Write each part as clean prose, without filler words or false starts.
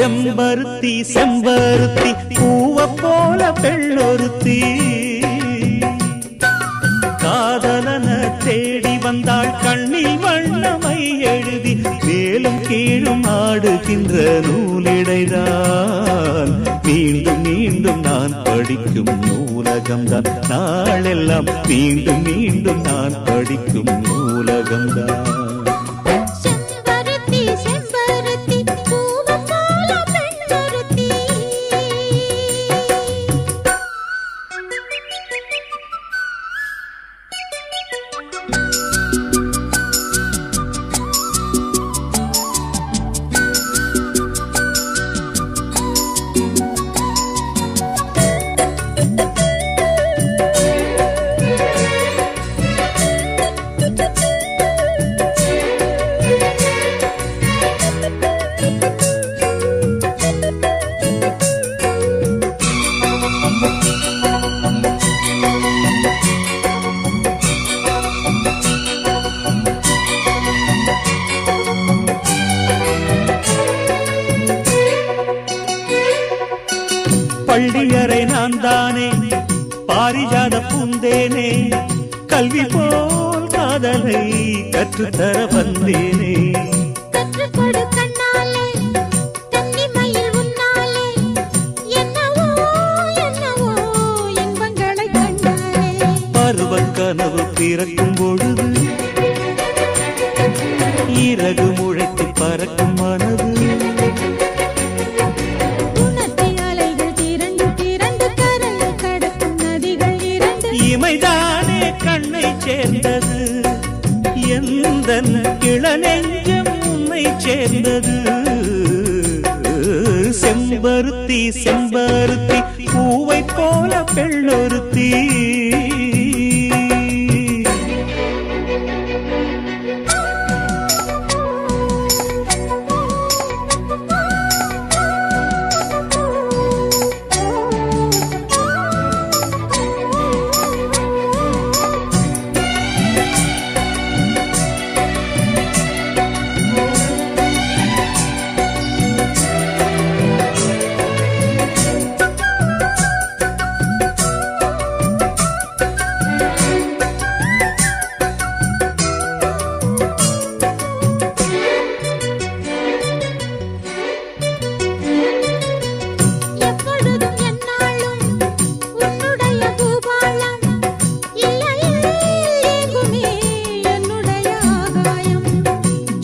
செம்பருத்தி செம்பருத்தி பூவ போல பெண்ணொருத்தி காதலன தேடி வந்தாள் கண்ணில் வண்ணமை எழுதி மேலும் கீழும் ஆடுகின்ற நூலிடைதான் மீண்டும் மீண்டும் நான் படிக்கும் நூலகம்தான் நாளெல்லாம் மீண்டும் மீண்டும் நான் படிக்கும் நூலகம்தான் பள்ளியறை நான் தானே பாரிஜாத பூந்தேனே கல்வி போல் காதலை கற்றுத்தர வந்தேனே பருவ கனவு பிறக்கும் பொழுது இறகு முளைத்து பறக்கும் மனது இமைதானே கண்ணை சேர்ந்தது எந்த இளநெஞ்சம் உன்னை சேர்ந்தது செம்பருத்தி செம்பருத்தி பூவை போல பெண்ணொருத்தி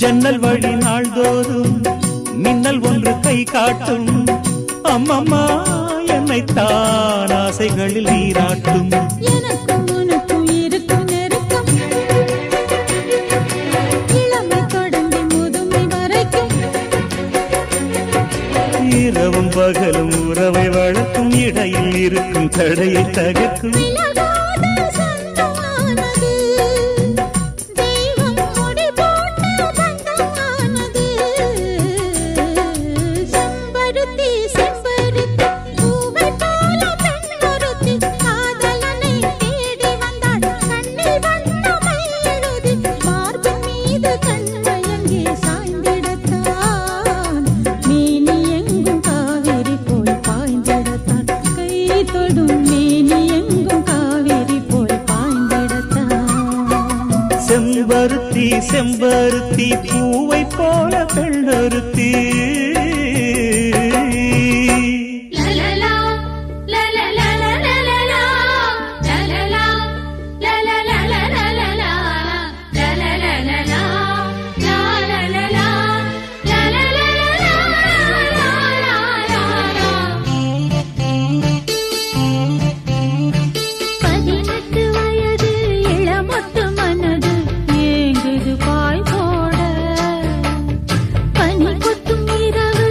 ஜன்னல் வழி நாள்தோறும் மின்னல் ஒன்று கை காட்டும் அம்மம்மா என்னைத்தான் ஆசைகளில் நீராட்டும் இரவும் பகலும் உறவை வளர்க்கும் இடையில் இருக்கும் தடையை தகர்க்கும் செம்பருத்தி செம்பருத்தி பூவை போல பெண்ணொருத்தி இரவு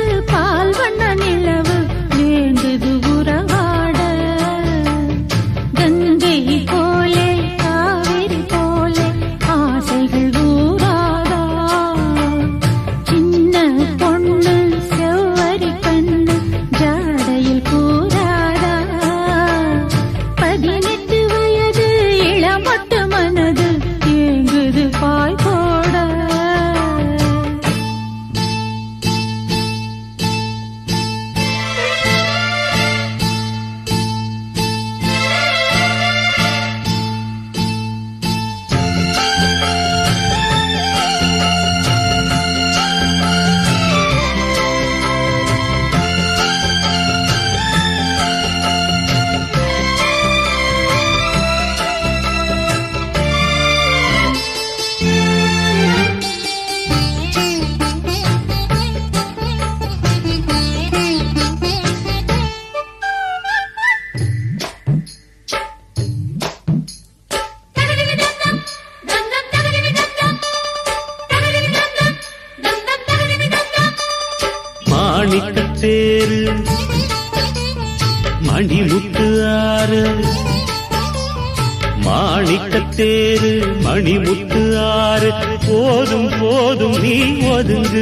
தேரு மணிமுத்து ஆறு போதும் போதும் நீ ஒதுங்கு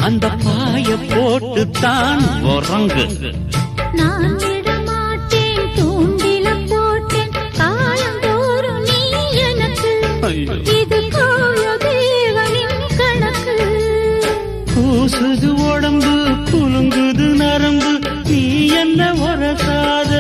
அந்த பாய போட்டு தான் உறங்கு நான் விடமாட்டேன் தூண்டில போட்டேன் காலந்தோறும் நீ எனக்கு இது கோல தேவனின் கணக்கு கூசுது உடம்பு குலுங்குது நரம்பு நீ என்ன உரசாத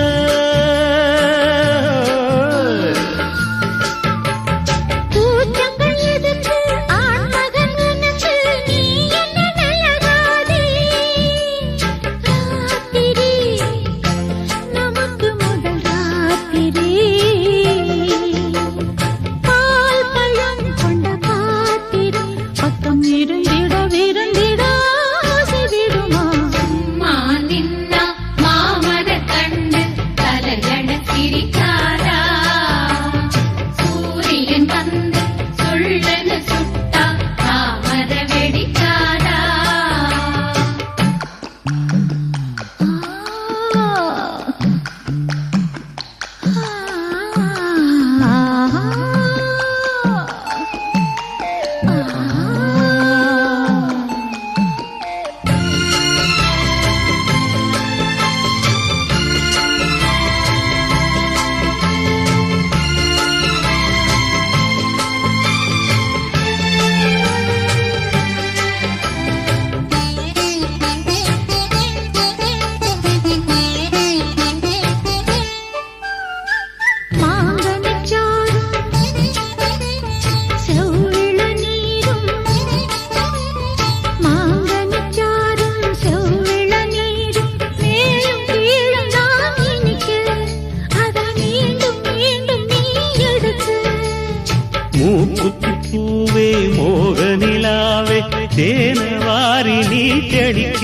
மூக்குத்தி பூவே மோகனிலாவே தேனவாரி நீ தெளிக்க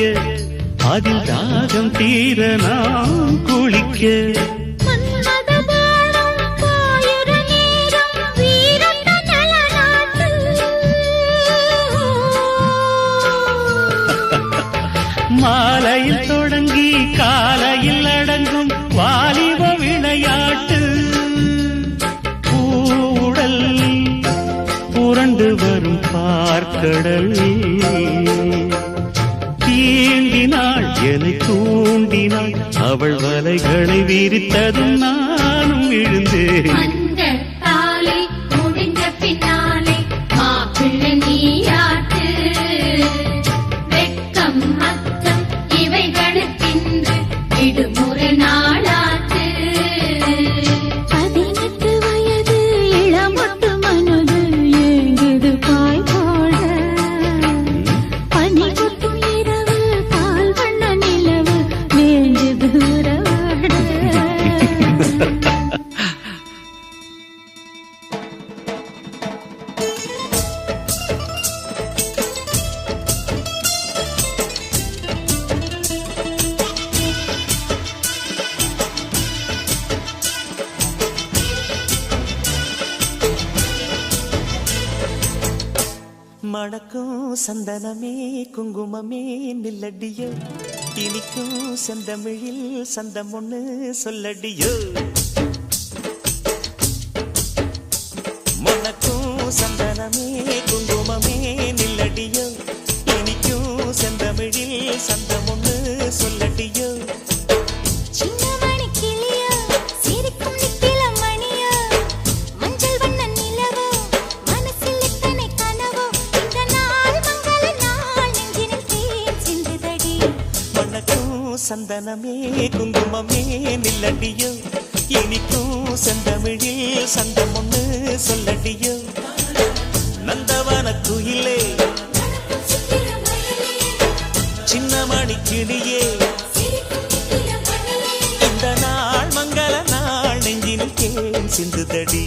அதில் தாகம் தீர நாம் குளிக்க மாலையில் தொடங்கி காலையில் அடங்கும் வாலிப விளையாட்டு பூடல் புரண்டு வரும் பார்க்கடல் தீண்டினாள் என்னை தூண்டினாள் அவள் வலைகளை விரித்ததும் நானும் விழுந்தேன் மணக்கும் சந்தனமே குங்குமமே நில்லடியோ இனிக்கும் செந்தமிழில் சந்தம் ஒண்ணு சொல்லடியோ மணக்கும் சந்தனமே குங்குமமே நில்லடியோ இனிக்கும் செந்தமிழில் சந்தம் ஒண்ணு சொல்லடியோ சந்தனமே குங்குமமே நில்லடியோ இனிக்கும் செந்தமிழில் சந்தம் ஒண்ணு சொல்லடியோ நந்தவன குயிலே சின்னமணி கிளியே இந்த நாள் மங்கள நாள் நெஞ்சினில் தேன் சிந்துதடி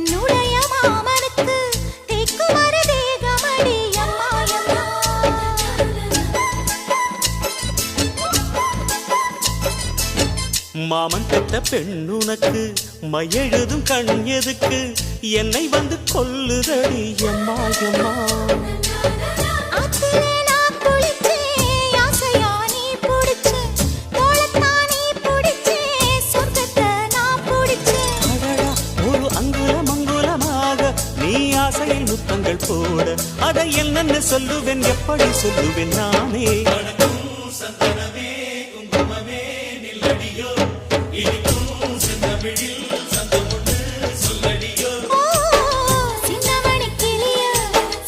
என்னுடைய மாமனுக்கு தேக்குமர தேகமடி அம்மா அம்மா. மாமன் பெத்த பெண்ணுனக்கு மையெழுதும் கண் எதுக்கு என்னை வந்து கொல்லுதடி எம்மா எம்மா. ஆத்திலே நான் குளிச்சேன், ஆசையா நீ புடிச்சேன், தோளத்தான் நீ புடிச்சேன், சொர்க்கத்தை நான் புடிச்சேன். அடடா, ஒரு அங்குலம் அங்குலமாக நீ ஆசையை நுத்தங்கள் போட அதை என்னென்ன சொல்லுவேன் எப்படி சொல்லுவேன் நானே. ஓ, சின்னமணி கிளியோ,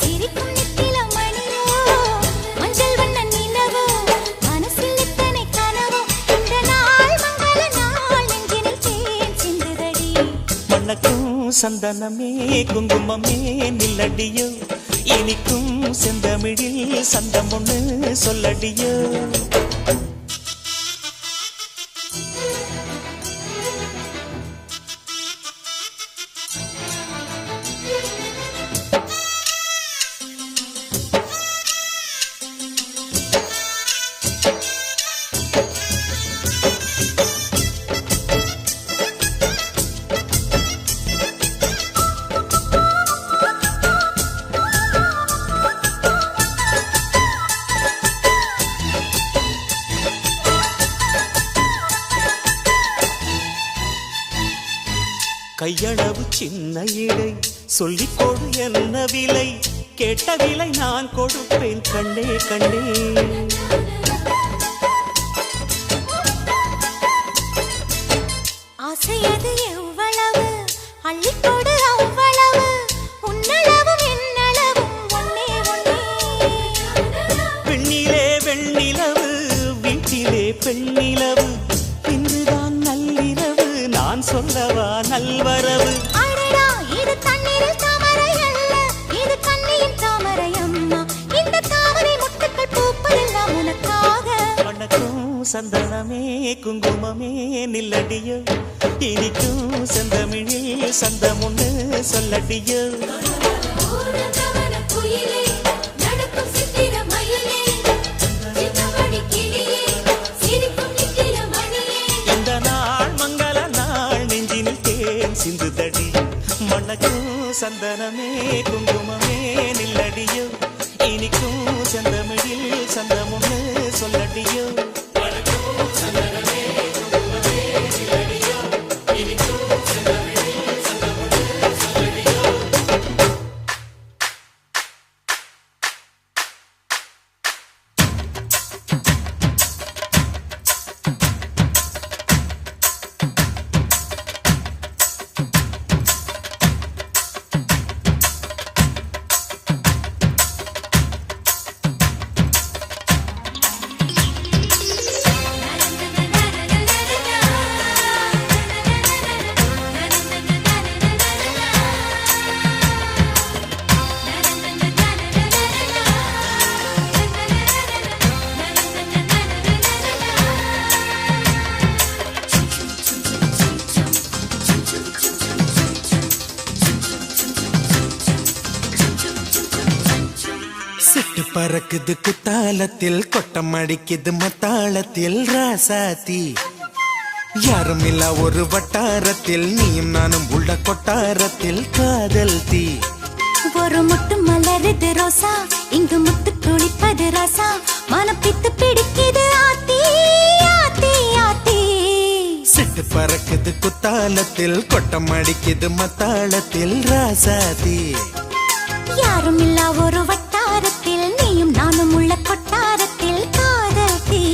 சிரிக்கும் நித்திலம் மணியோ, மஞ்சள் வண்ண நிலவோ, மனசில் இத்தனை கனவோ, இந்த நாள் மங்கள நாள் நெஞ்சினில் தேன் சிந்துதடி. மணக்கும் சந்தனமே குங்குமமே நில்லடியோ, இனிக்கும் செந்தமிழில் சந்தம் ஒண்ணு சொல்லடியோ. கையளவு சின்ன இடை சொல்லிக் கொடு என்ன விலை, கேட்ட விலை நான் கொடுப்பேன் கண்ணே கண்ணே. ஆசையது எவ்வளவு அள்ளிக்கொடு அவ்வளவு, உன்னளவும் என்னளவும் ஒன்னே ஒன்னே. பெண்ணிலே வெண்ணிலவு வீட்டிலே பெண்ணிலவு, இன்றுதான் நள்ளிரவு நான் சொல்லவா நல்வரவு. அடடா, இது தண்ணீரில் தாமரை அல்ல, இது கண்ணியின் தாமரை அம்மா. இந்த தாமரை முட்டுக்கள் பூப்பதெல்லாம் உனக்காக. மணக்கும் சந்தனமே குங்குமமே நில்லடியோ, இனிக்கும் செந்தமிழில் சந்தம் ஒண்ணு சொல்லடியோ. இந்த நாள் மங்கள நாள் நெஞ்சினில் தேன் சிந்துதடி. மணக்கும் சந்தனமே குங்குமமே நில்லடியோ, இனிக்கும் செந்தமிழில் சந்தம் ஒண்ணு சொல்லடியோ. சிட்டு பறக்குது குத்தாலத்தில் கொட்டம் அடிக்குது மத்தாளத்தில் ராசாத்தி. யாரும் இல்ல ஒரு வட்டாரத்தில் நீயும் நானும் உள்ள கொட்டாரத்தில் காதல் தீ. ஒரு முட்டு மலருது ரோசா, இங்கு முத்து குளிப்பது ராசா, மனம் பித்து பிடிக்குது ஆத்தி ஆத்தி ஆத்தி. சிட்டு பறக்குது குத்தாலத்தில் கொட்டம் அடிக்குது மத்தாளத்தில் ராசாத்தி. யாரும் இல்லா ஒரு வட்டாரத்தில் நீயும் நானும் உள்ள கொட்டாரத்தில் காதல் தீ.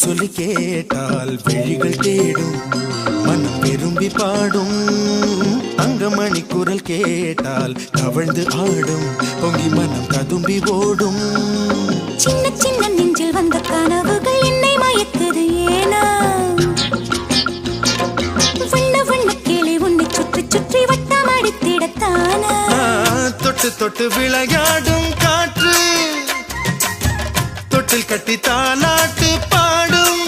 சொல்லி கேட்டால் விழிகள் தேடும் மனம் விரும்பி பாடும் தங்கமணி குரல் கேட்டால் கவழ்ந்து ஆடும் பொங்கி மனம் கதும்பி ஓடும் சின்ன சின்ன நெஞ்சில் வந்த கனவுகள் என்னை மயக்குது ஏனா வண்ண வண்ண கிளி உன்னை சுற்றி சுற்றி வட்டம் அடித்திடத்தானா தொட்டு தொட்டு விளையாடும் காற்று தொட்டில் கட்டி தாலாட்டு பாடும்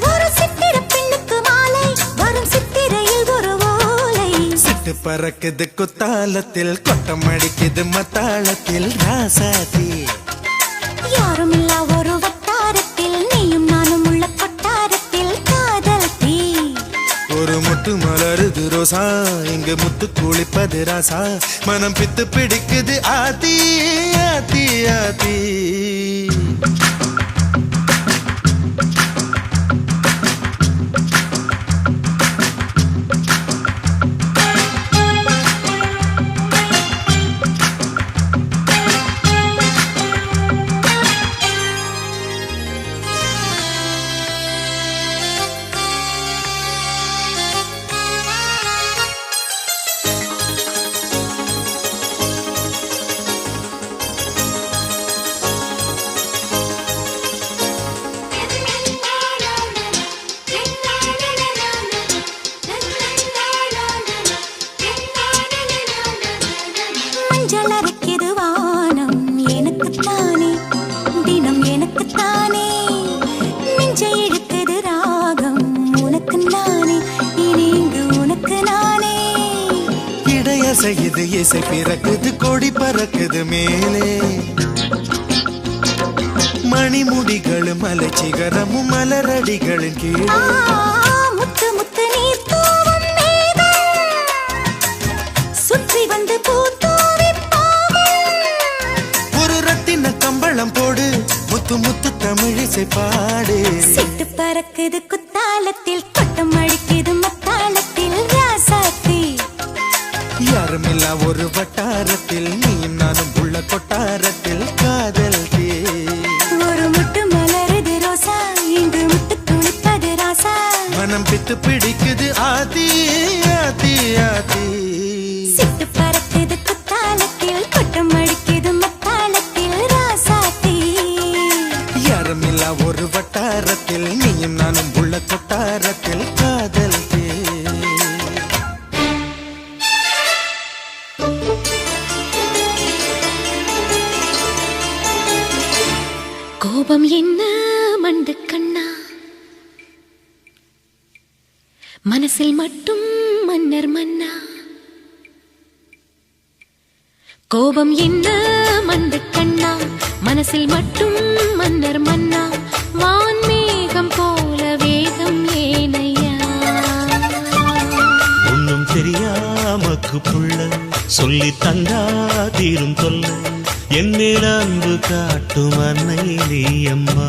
ஒரு சித்திர பெண்ணுக்கு மாலை வரும் சித்திரையில் ஒரு ஓலை சிட்டு பறக்குது குத்தாலத்தில் கொட்டம் அடிக்குது மத்தாளத்தில் ராசாதி யாரும் இல்லா ஒரு வட்டாரத்தில் நீயும் நானும் உள்ள கொட்டாரத்தில் காதல் தீ ஒரு முட்டு மலருது ரோசா இங்கு முத்து குளிப்பது ராசா மனம் பித்து பிடிக்குது ஆதி ஆதி ஆதி மஞ்சள் அரைக்குது வானம் எனக்குத்தானே தினம் எனக்குத்தானே நெஞ்சை இழுக்குது ராகம் உனக்கு நானே இனி இங்கு உனக்கு நானே இடையசையுது இசை பிறக்குது கொடி பறக்குது மேலே மணிமுடிகளும் மலை சிகரமும் மலரடிகளின் கீழே முத்து முத்து நீர் தூவும் மேகம் சுற்றி வந்து பூத்தூவி ஒரு ரத்தின கம்பளம் போடு முத்து முத்து தமிழிசை பாடு சிட்டு பறக்குது குத்தாலத்தில் கொட்டம் அடிக்குது மத்தாளத்தில் ராசாத்தி யாருமில்லா ஒரு வட்டாரத்தில் நீயும் நானும் உள்ள கொட்டாரத்தில் காதல் தே ஒரு முட்டு மலருது ரோசா இங்கு முட்டு துளிப்பது ராசா மனம் பித்து பிடிக்குது ஆதி ஆதி ஆதி சிட்டு பறக்குது குத்தாலத்தில் கொட்டம் அடிக்குது மத்தாளத்தில் ராசாத்தி யாருமில்லா ஒரு வட்டாரத்தில் நீயும் நானும் உள்ள கொட்டாரத்தில் காதல் தே கோபம் என்ன மண்டு கண்ணா மனசில் மட்டும் மன்னர் மன்னா கோபம் என்ன மண்டு கண்ணா மனசில் மட்டும் மன்னர் மன்னா வான்மேகம் போல வேகம் ஏனையா ஒன்னும் தெரியாமக்கு புள்ள சொல்லி தந்தா தீரும் தொல்ல என்னிட அன்பு காட்டும் அன்னை நீ அம்மா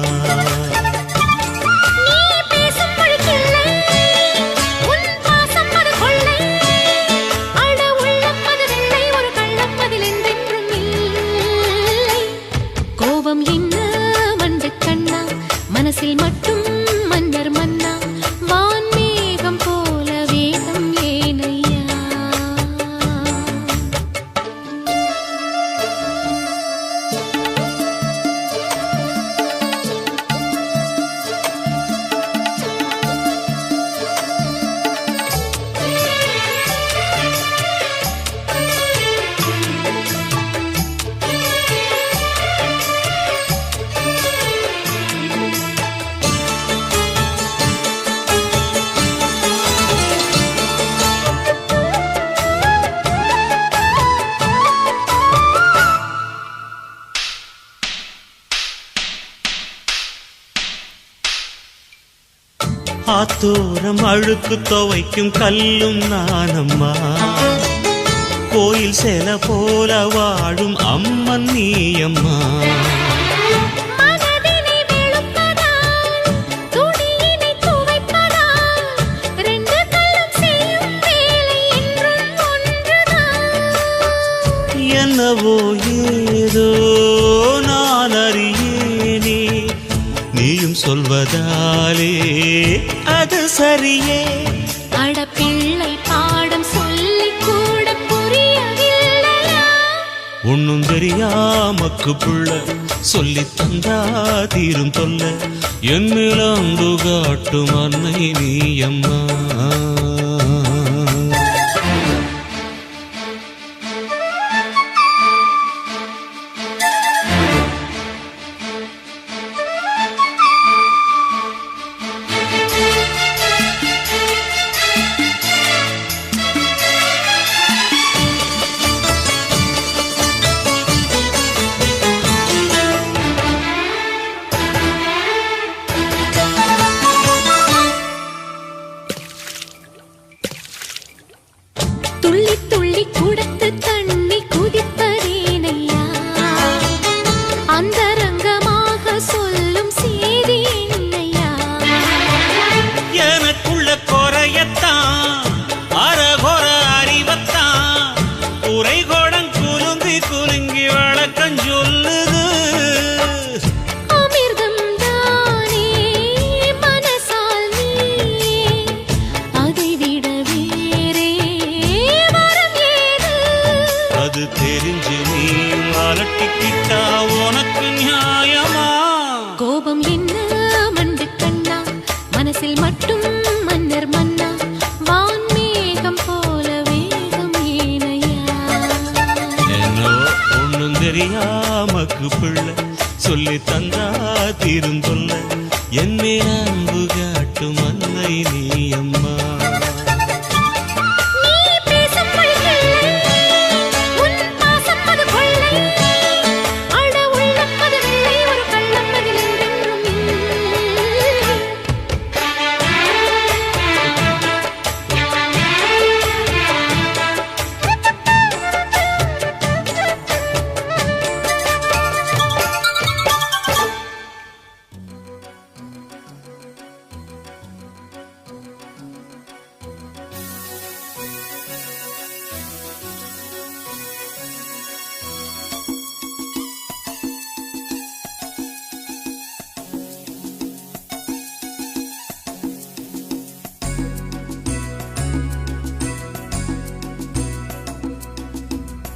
மனசில் மட்டும் மன்னர் மன்னா வான்மேகம் போல வேகம் ஏனையா ஆத்தோரம் அழுக்கு துவைக்கும் கல்லும் நானம்மா கோயில் சேல போல வாழும் அம்மன் நீ அம்மா என்னவோ ஏதோ நான் அறியேனே நீயும் சொல்வதாலே அது சரியே. அட பிள்ளை பாடம் சொல்லி கூட புரியவில்லையா? ஒண்ணும் தெரியாமக்கு புள்ள சொல்லி தந்தா தீரும் தொல்ல. என் மேலாண்டு காட்டும் அன்னை நீ அம்மா. துள்ளி துள்ளி குடத்து தண்ணி குதிப்பதேனையா? அந்தரங்கமாக சொல்லும் செய்தி என்னையா? எனக்குள்ள குறையத்தான் அறகுற அறிவத்தான் உரைகோடன் குலுங்கி குலுங்கி வழக்கம் சொல்லுது. அமிர்தம் தானே மனசால் நீயே, அதை விட வேறே வரம் ஏது? அது தெரிஞ்சு நீ அலட்டிக்கிட்டா உனக்கு நியாயமா? கோபம் என்ன மண்டு கண்ணா, மனசில் மட்டும் மன்னர் மன்னா. வான்மேகம் போல வேகம் ஏனையா? என்னோ ஒண்ணும் தெரியாமக்கு பிள்ளை சொல்லி தந்தா தீரும் தொல்ல. என் மேல் அன்பு காட்டும் அன்னை நீ அம்மா. நீ பேசும் மொழிகளை, உன் பாசம் அது கொள்ளை. அட உள்ளம் அது வெள்ளை, ஒரு கள்ளம் அதில் என்றென்றும் இல்லை.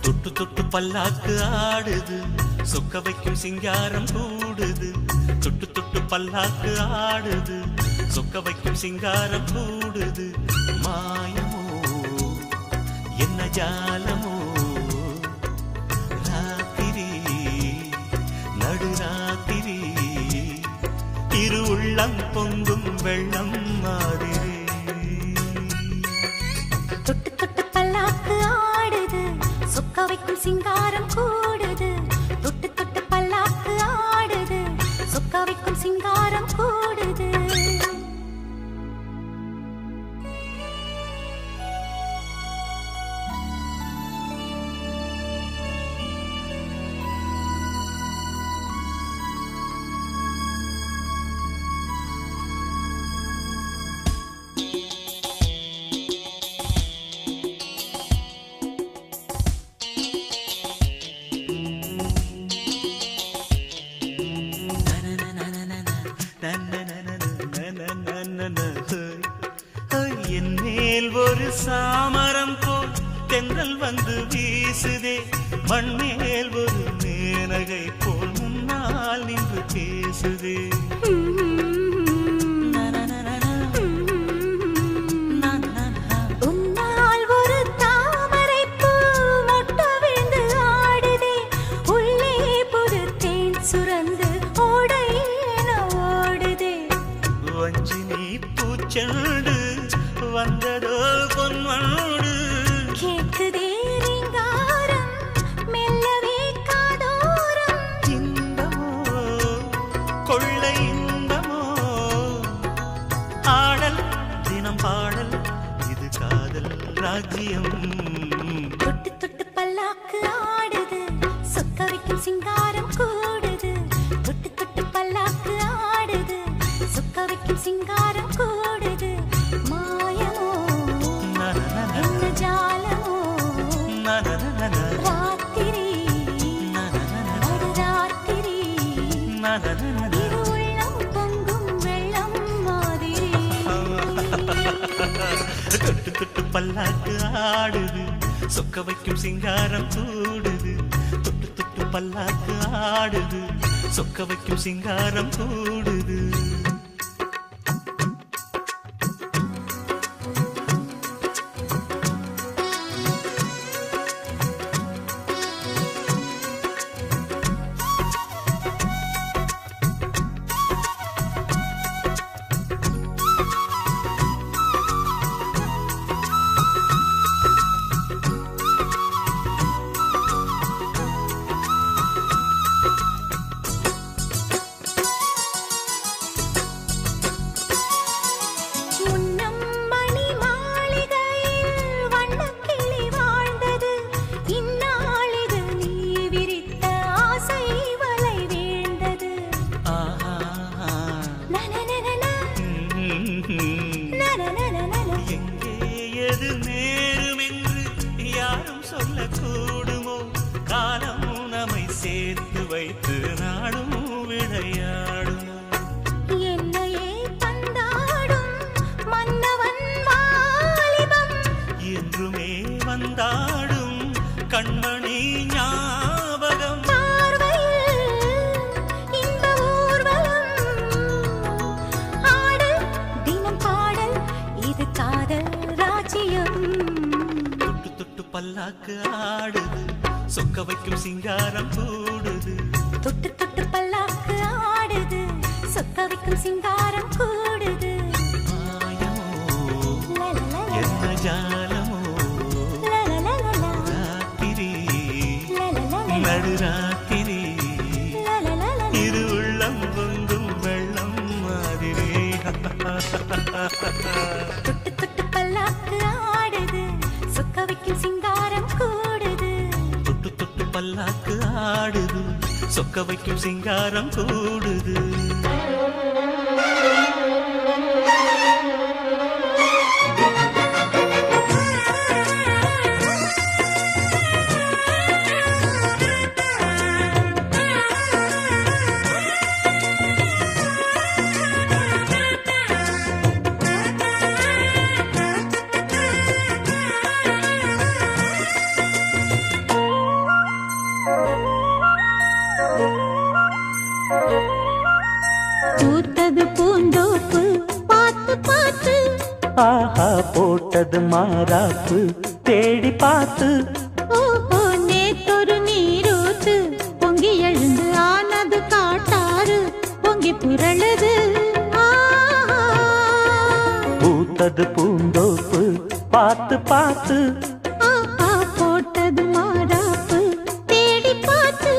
தொட்டு தொட்டு பல்லாக்கு ஆடுது, சொக்க வைக்கும் சிங்காரம் கூடுது. தொட்டு தொட்டு பல்லாக்கு ஆடுது, சொக்க வைக்கும் சிங்காரம் கூடுது. மாயமோ என்ன ஜாலமோ, ராத்திரி நடுராத்திரி இரு உள்ளம் பொங்கும் வெள்ளம் மாதிரி. தொட்டு தொட்டு பல்லாக்கு ஆடுது, சொக்க வைக்கும் சிங்காரம் கூடுது. தொட்டு தொட்டு பல்லாக்கு ஆடுது, சொக்க வைக்கும் சிங்காரம் கூடுது. என் மேல் ஒரு சாமரம் போல் தென்றல் வந்து வீசுதே. மண்மேல் ஒரு மேனகை போல் முன்னால் நின்று பேசுதே. உன்னால் ஒரு தாமரை பூ மொட்டு விழுந்து ஆடுதே. உள்ளே புது தேன் சுரந்து ஓடையேன ஓடுதே. வஞ்சினி பூச்செண்டு வந்ததோ பொன்வண்டு. கேக்குதே ரீங்காரம், மெல்லவே காதோரம். இன்பமோ கொள்ளை இன்பமோ, ஆடல் தினம் பாடல், இது காதல் ராஜ்யம். தொட்டு தொட்டு பல்லாக்கு ஆடுது, சொக்க வைக்கும் சிங்காரம் கூடுது. தொட்டு தொட்டு பல்லாக்கு ஆடுது, சொக்க வைக்கும் சிங்காரம் கூடுது. மாயமோ என்ன ஜாலமோ, ராத்திரி நடுராத்திரி இரு உள்ளம் பொங்கும் பல்லாக்கு ஆடுது சொக்க வைக்கும் சிங்காரம் கூடுது தொட்டு தொட்டு பல்லாக்கு ஆடுது சொக்க வைக்கும் சிங்காரம் கூடுது சேர்த்து வைத்து நாடும் விளையாடும் என்னையே பந்தாடும் மன்னவன் வாலிபம் என்றுமே வந்தாடும் கண்மணி ஞாபகம் பார்வையில் இந்த ஊர்வலம் ஆடல் தினம் பாடல் இது காதல் ராஜ்யம் தொட்டு தொட்டு பல்லாக்கு ஆடுது சொக்க வைக்கும் சிங்காரம் கூடுது தொட்டு தொட்டு பல்லாக்கு ஆடுது சொக்க வைக்கும் சிங்காரம் கூடுது மாயமோ என்ன ஜாலமோ ராத்திரி நடுராத்திரி இரு உள்ளம் பொங்கும் வெள்ளம் மாதிரி தொட்டு தொட்டு பல்லாக்கு ஆடுது சொக்க வைக்கும் சிங்காரம் கூடுது தொட்டு தொட்டு பல்லாக்கு ஆடுது சொக்க வைக்கும் சிங்காரம் கூடுது பூத்தது பூந்தோப்பு பார்த்து பார்த்து ஆஹா போட்டது மாறாப்பு தேடி பார்த்து ஓஹோ நேத்தொரு நீரூத்து பொங்கி எழுந்து ஆனது காட்டாறு பொங்கி புரளுது பூத்தது பூந்தோப்பு பார்த்து பார்த்து ஆஹா போட்டது மாறாப்பு தேடி பார்த்து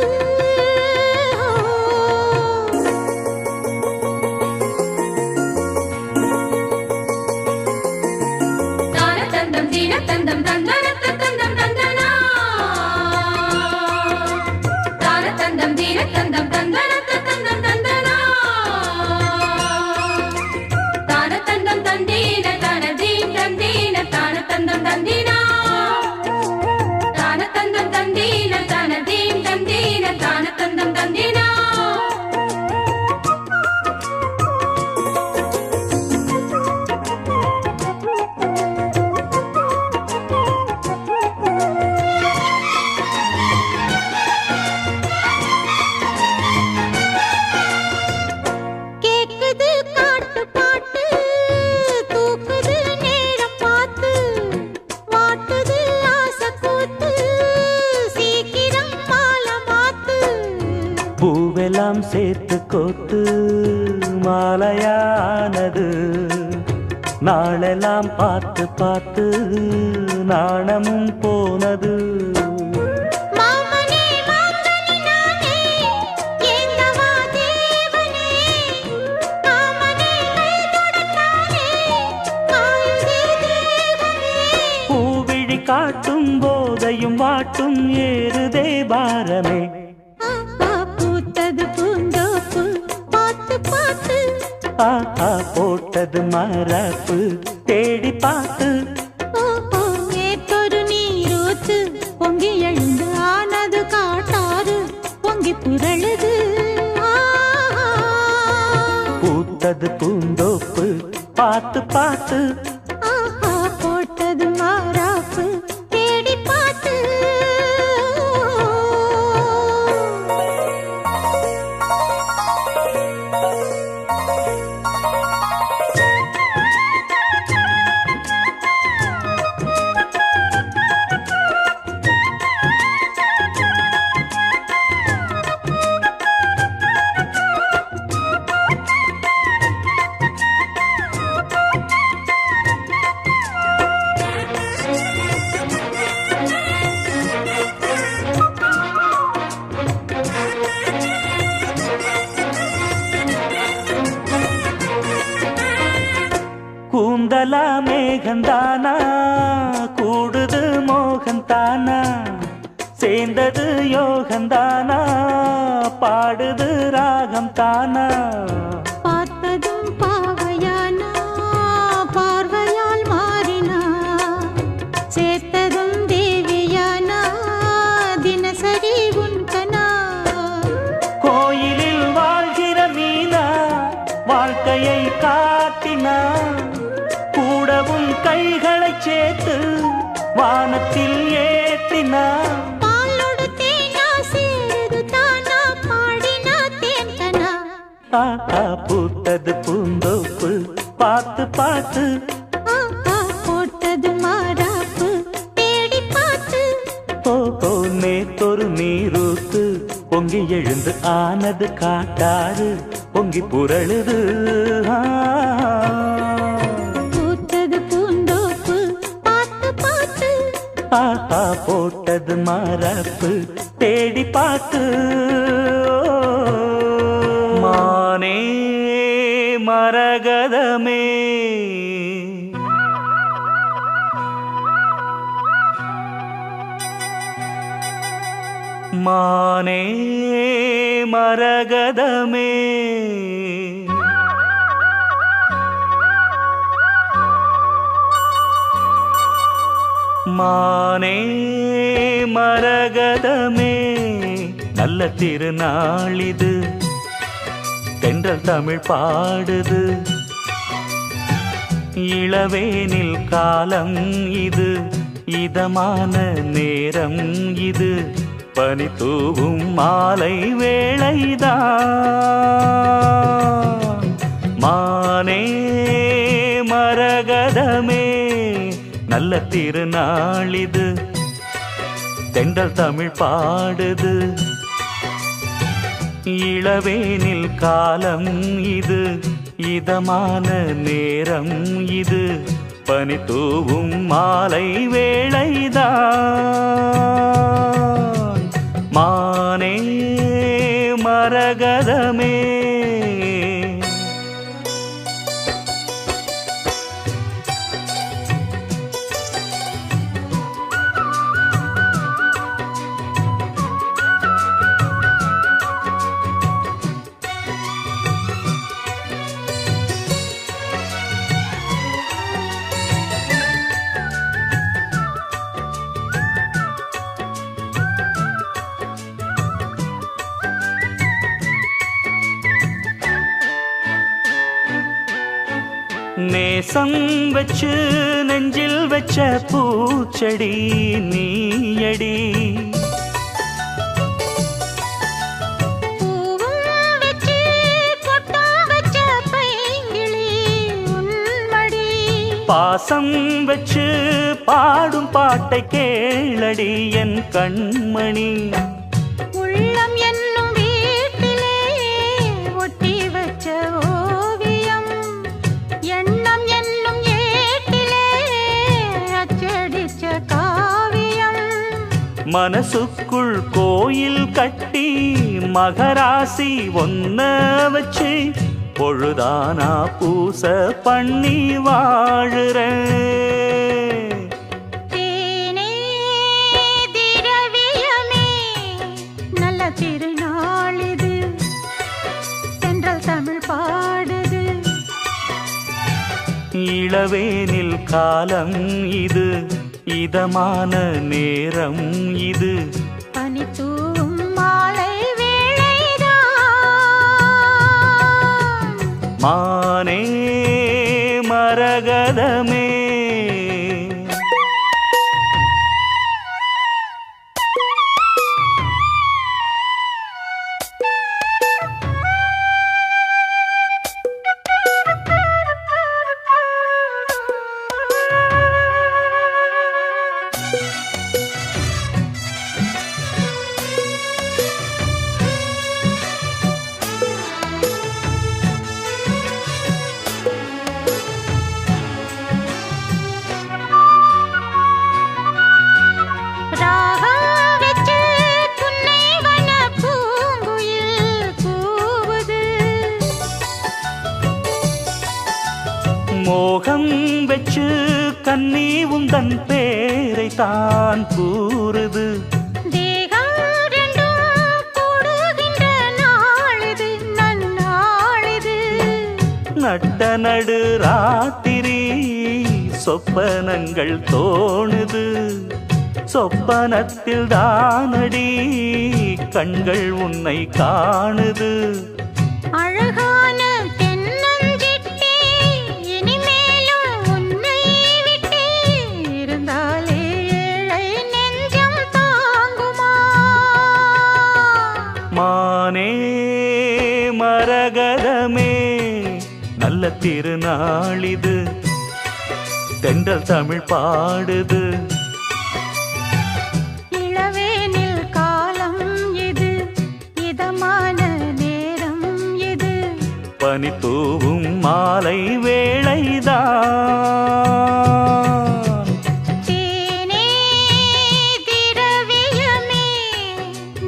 தந்தம் தந்தன தந்தம் தந்தனா தான தந்தம் தீன தந்தம் தந்தன தந்தம் தந்தனா தான தந்தம் தந்தீன தான தீம் தந்தீன தான தந்தம் தந்தீனா தான தந்தம் தந்தீன தான தீம் தந்தீன தான தந்தம் தந்தீனா பூவெல்லாம் சேர்த்து கோத்து மாலையானது நாளெல்லாம் பார்த்து பார்த்து நாணமும் போனது பூவிழி காட்டும் போதையும் வாட்டும் ஏறுதே பாரமே ஆஹா போட்டது மரப்பு தேடி பார்த்து நேத்தொரு நீரூத்து பொங்கி எழுந்து ஆனது காட்டாறு பொங்கி புரளுது பூத்தது பூந்தோப்பு பார்த்து பார்த்து ஆஹா போட்டது சேர்ந்தது யோகந்தானா, பாடுது ராகம் தானா. பார்த்ததும் பாவையானா, பார்வையால் மாறினா. சேர்த்ததும் தேவியானா, தினசரி உன்கனா. கோயிலில் வாழ்கிற மீனா, வாழ்க்கையை காட்டினா. கூடவும் கைகளை சேர்த்து வானத்தில் ஏற்றினா. பாலோடு தேனா சேருது தானா, பாடினா தேன்கனா. பூத்தது பூந்தோப்பு பார்த்து பார்த்து. போட்டது மாறாப்பு தேடி பார்த்து. ஓ நேத்தொரு நீரூத்து பொங்கி எழுந்து ஆனது காட்டாறு பொங்கி புரளுது. பூத்தது பூந்தோப்பு பார்த்து பார்த்து. போட்டது மாறாப்பு தேடி பார்த்து. மானே மரகதமே, மானே மரகதமே. மானே மரகதமே, நல்ல திருநாளிது, தென்றல் தமிழ் பாடுது. இளவேனில் காலம் இது, இதமான நேரம் இது, பனி தூவும் மாலை வேளைதான். மானே மரகதமே, நல்ல திருநாளிது, தென்றல் தமிழ் பாடுது. இளவேனில் காலம் இது, இதமான நேரம் இது, பனி தூவும் மாலை வேளைதான். மானே மரகதமே. நேசம் வச்சு நெஞ்சில் வச்ச பூச்செடி நீயடி. பூவும் வச்சு பொட்டும் வச்ச பைங்கிளி உன்மடி. பாசம் வச்சு பாடும் பாட்டை கேளடி என் கண்மணி. உள்ளம் என்னும் வீட்டிலே ஒட்டி வச்ச ஓவியம், எண்ணம் என்னும் ஏட்டிலே அச்சடிச்ச காவியம். மனசுக்குள் கோயில் கட்டி மகராசி ஒன்ன வச்சு பொழுதானா பூச பண்ணி வாழுறேன். தேனே திரவியமே, நல்ல திருநாளிது, தென்றல் தமிழ் பாடுது. இளவேனில் காலம் இது, இதமான நேரம் இது, பனி தூவும் மாலை வேளைதான். மானே மரகதமே. மோகம் வெச்சு கண்ணி உந்தன் பேரை தான் கூறுது. நட்ட நடு ராத்திரி சொப்பனங்கள் தோணுது சொப்பனத்தில் தானடி கண்கள் உன்னை காணுது அழகான தென்னஞ்சிட்டே இனிமேலும் உன்னை விட்டே இருந்தாலே ஏழை நெஞ்சம் தாங்குமா மானே மரகதமே நல்ல திருநாளிது தென்றல் தமிழ் பாடுது இளவேனில் காலம் இது இதமான நேரம் இது பனி தூவும் மாலை வேளைதான் தேனே திரவியமே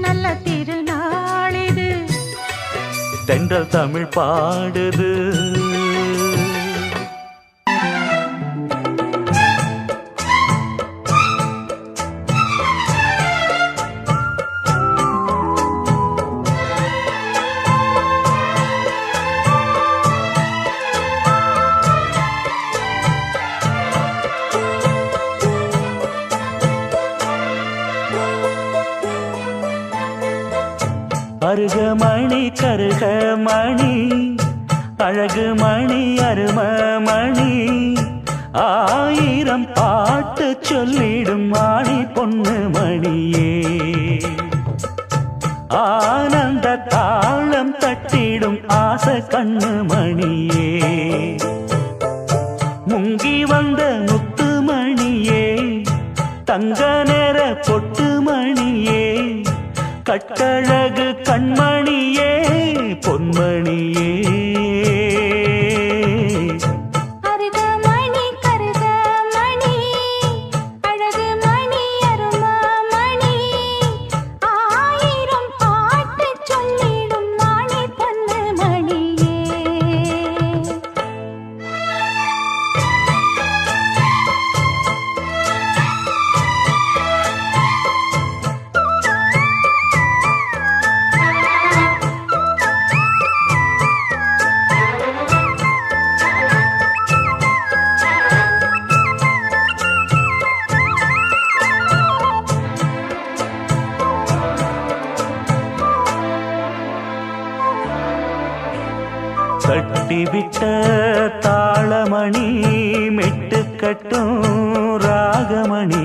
நல்ல திருநாளிது தென்றல் தமிழ் பாடுது அருகமணி கருகமணி அழகுமணி அருமமணி ஆயிரம் பாட்டு சொல்லிடும் மாணி பொண்ணு மணியே ஆனந்த தாளம் தட்டிடும் ஆசை கண்ணு மணியே முங்கி வந்த முத்து மணியே தங்க நேர பொட்டு மணியே கட்டழகு கண்மணியே பொன்மணியே அருகமணி கருகமணி அழகுமணி அருமமணி ஆயிரம் பாட்டு சொல்லிடும் மாணி பொண்ணு மணியே கட்டிவிட்ட தாளமணி மெட்டு கட்டும் ராகமணி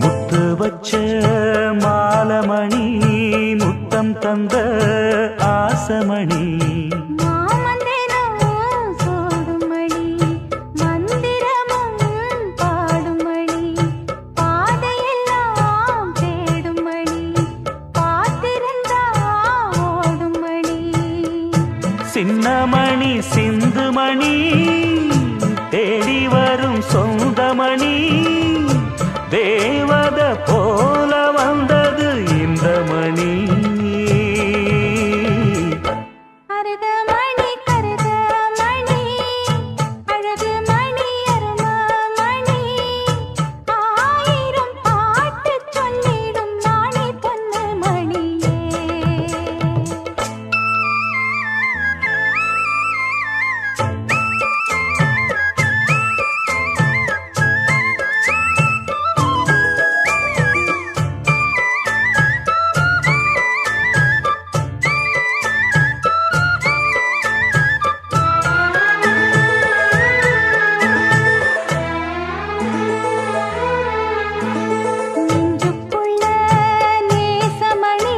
முத்து வச்ச மாலமணி முத்தம் தந்த ஆசமணி மாமந்திரம் சோடுமணி மந்திரமும் பாடுமணி பாதையெல்லாம் தேடுமணி காத்திருந்தா ஓடுமணி சின்னமணி சிந்துமணி தேடி வரும் சொந்தமணி தேவத போல வந்தது இந்த மணி அருகமணி கருகமணி அழகுமணி அருமமணி ஆயிரம் பாட்டு சொல்லிடும் மாணி பொண்ணு மணியே நெஞ்சுக்குள்ள நேசமணி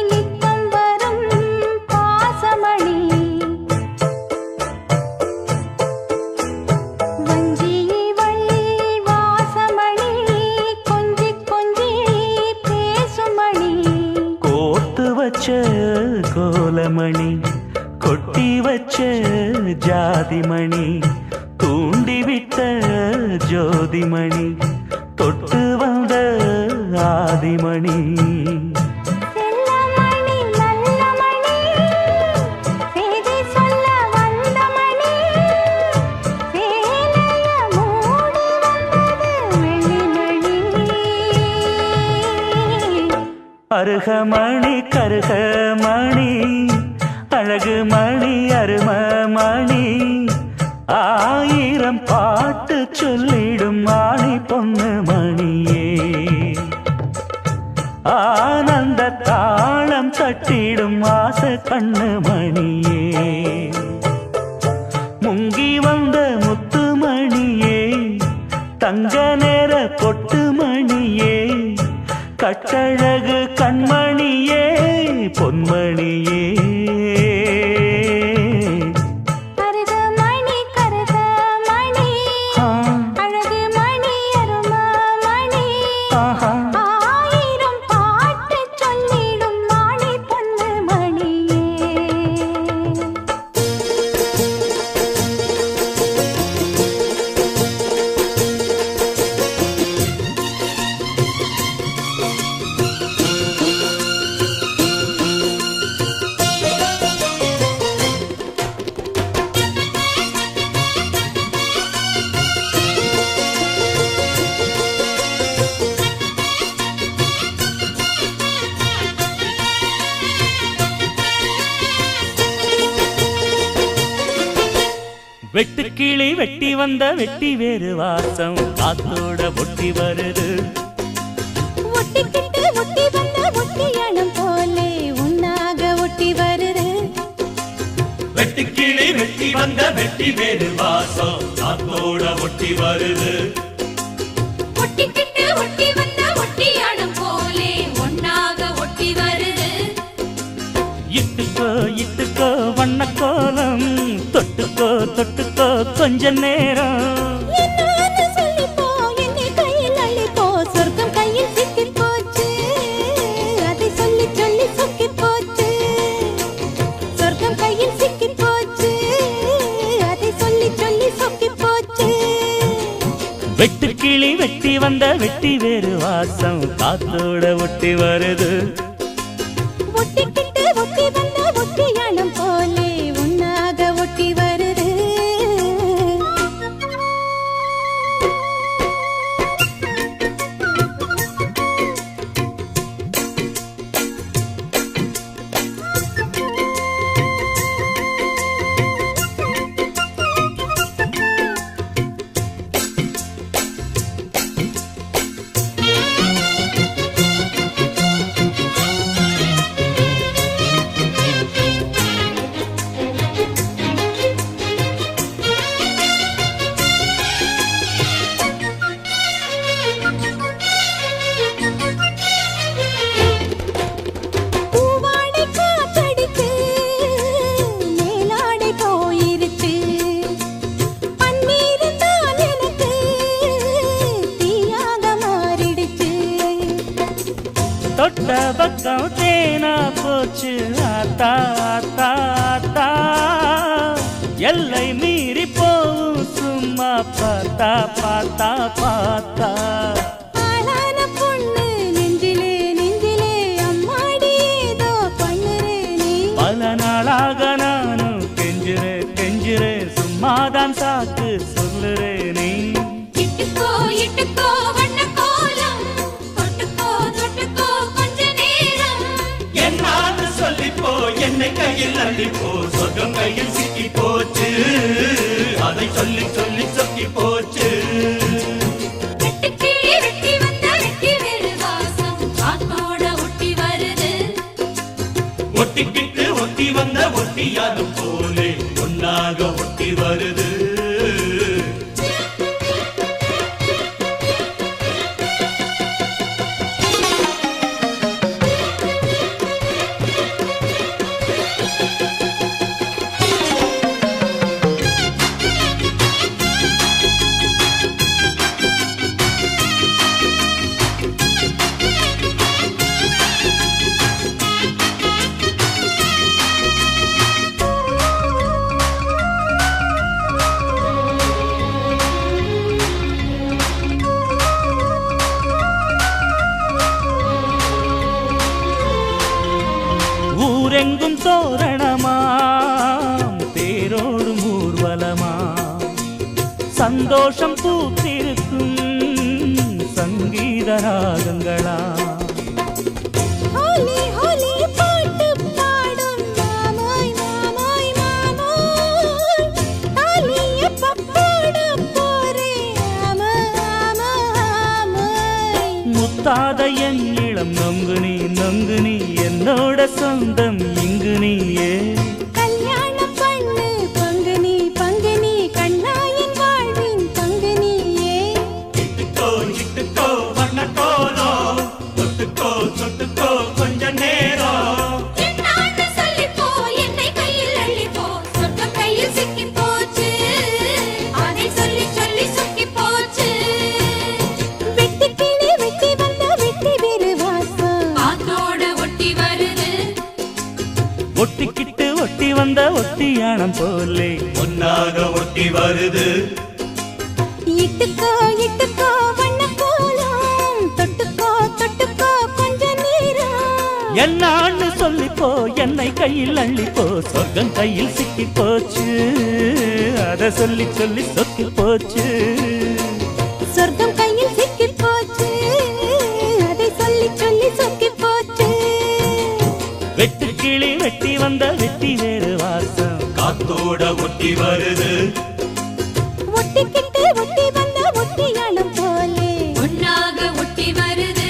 நித்தம் வரும் பாசமணி வஞ்சிவள் வாசமணி கொஞ்சி கொஞ்சி பேசுமணி கோத்து வச்ச கோலமணி கொட்டி வச்ச ஜாதிமணி தூண்டிவிட்ட ஜோதிமணி தொட்டு வந்த ஆதிமணி செல்லமணி நல்லமணி செய்தி சொல்ல வந்தமணி சேலைய மூடி வந்தது வெள்ளிமணி அருகமணி கருகமணி அழகு மணி அரும மணி ஆயிரம் பாட்டு சொல்லிடும் மாணி பொண்ணு மணியே ஆனந்த தாளம் தட்டிடும் ஆசை கண்ணு மணியே முங்கி வந்த முத்துமணியே தங்க நேர கொட்டு மணியே கட்டழகு கண்மணியே பொன்மணியே அருகமணி கருகமணி அழகு மணி அரும மணி ஆஹா ஆயிரம் பாட்டு சொல்லிடும் மாணி பொண்ணு மணியே வெட்டுக்கிளி வெட்டி வந்த வெட்டி வேறு வாசம் காத்தோட ஒட்டி வருது ஒட்டிக்கிட்டு ஒட்டி வந்த ஒட்டியானம் போலே உன்னாக ஒட்டி வருது வெட்டுக்கிளி வெட்டி வந்த வெட்டி வேறு வாசம் காத்தோட ஒட்டி வருது ஒட்டிக்கிட்டு ஒட்டி வந்த ஒட்டியானம் போலே ஒன்னாக ஒட்டி வருது இட்டுக்கோ இட்டுக்கோ வண்ண கோலம் தொட்டுக்கோ தொட்டுக்கோ கொஞ்ச நேரம் என்னன்னு சொல்லிப்போ என்னை கையில் அள்ளிப்போ சொர்க்கம் கையில் சிக்கி போச்சு அதை சொல்லி சொல்லி சொக்கி போச்சு சொர்க்கம் கையில் சிக்கி போச்சு அதை சொல்லி சொல்லி சொக்கி போச்சு வெட்டுக்கிளி வெட்டி வந்த வெட்டி வேறு வாசம் காத்தோட ஒட்டி வருது ஒட்டிக்கிட்டு ஒட்டி வந்த ஒட்டியானம் போலே உன்னாக ஒட்டி வருது பூவாடை காத்தடிச்சு மேலாடை போயிருச்சு பன்னீர் தான் எனக்கு தீயாக மாறிடுச்சு தொட்ட பக்கம் தேனா போச்சு ஆத்தா ஆத்தா ஆத்தா எல்லை மீறி போவும் சும்மா பார்த்தா பார்த்தா பார்த்தா ஆளான பொண்ணு நெஞ்சிலே நெஞ்சிலே அம்மாடி ஏதோ பண்ணுறே நீ பல நாளாக நானும் கெஞ்சுறேன் கெஞ்சுறேன் சும்மாதான் சாக்கு சொல்லுறேன் நீ இட்டுக்கோ இட்டுக்கோ வண்ண கோலம் தொட்டுக்கோ தொட்டுக்கோ கொஞ்ச நேரம் என்னான்னு சொல்லிப்போ என்னை கையில் அள்ளிப்போ சொர்க்கம் கையில் சிக்கி போச்சு அதை சொல்லி சொல்லி சொக்கி போச்சு வெட்டுக்கிளி வெட்டி வந்த வெட்டி வேறு வாசம் காத்தோட ஒட்டி வருது ஒட்டிக்கிட்டு ஒட்டி வந்த ஒட்டியாது போலே ஒன்னாக ஒட்டி வருது ஊரெங்கும் தோரணமாம் தேரோடும் ஊர்வலமா சந்தோஷம் பூத்திருக்கும் சங்கீத ராகங்களா ஓ குத்தாத என் இளம் நொங்கு நீ என்னோட சொந்தம் இங்கு நீயே. கல்யாணம் பண்ணு பங்கு நீ கண்ணாயின் வாழ்வின் பங்கு நீயே. இட்டுக்கோ இட்டுக்கோ வண்ண கோலம் தொட்டுக்கோ தொட்டுக்கோ கொஞ்ச நேரம். என்னான்னு சொல்லிப்போ என்னை கையில் அள்ளிப்போ சொர்க்கம் கையில் சிக்கி போச்சு அதை சொல்லி சொல்லி சொக்கி போச்சு. வெட்டி கிளி வெட்டி வந்த வெட்டி வேறு வாசம் காத்தோட ஒட்டி வருது ஒட்டிக்கிட்டு ஒட்டி வந்த ஒட்டியானம் போலே ஒன்னாக ஒட்டி வருது. இட்டுக்கோ இட்டுக்கோ வண்ண கோலம் தொட்டுக்கோ தொட்டுக்கோ கொஞ்ச நேரம். என்னான்னு சொல்லிப்போ என்னை கையில் அள்ளிப்போ சொர்க்கம் கையில் சிக்கி போச்சு அத சொல்லி சொல்லி சொக்கி போச்சு. சொர்க்கம் கையில் சிக்கி போச்சு அதை சொல்லி சொல்லி சொக்கி போச்சு. வெட்டு கிளி வெட்டி வந்த வெட்டி வேறு வாசம் காத்தோட ஒட்டி வருது. ஒட்டிக்கிட்டு ஒட்டி வந்த ஒட்டியானம் போலே ஒன்னாக ஒட்டி வருது.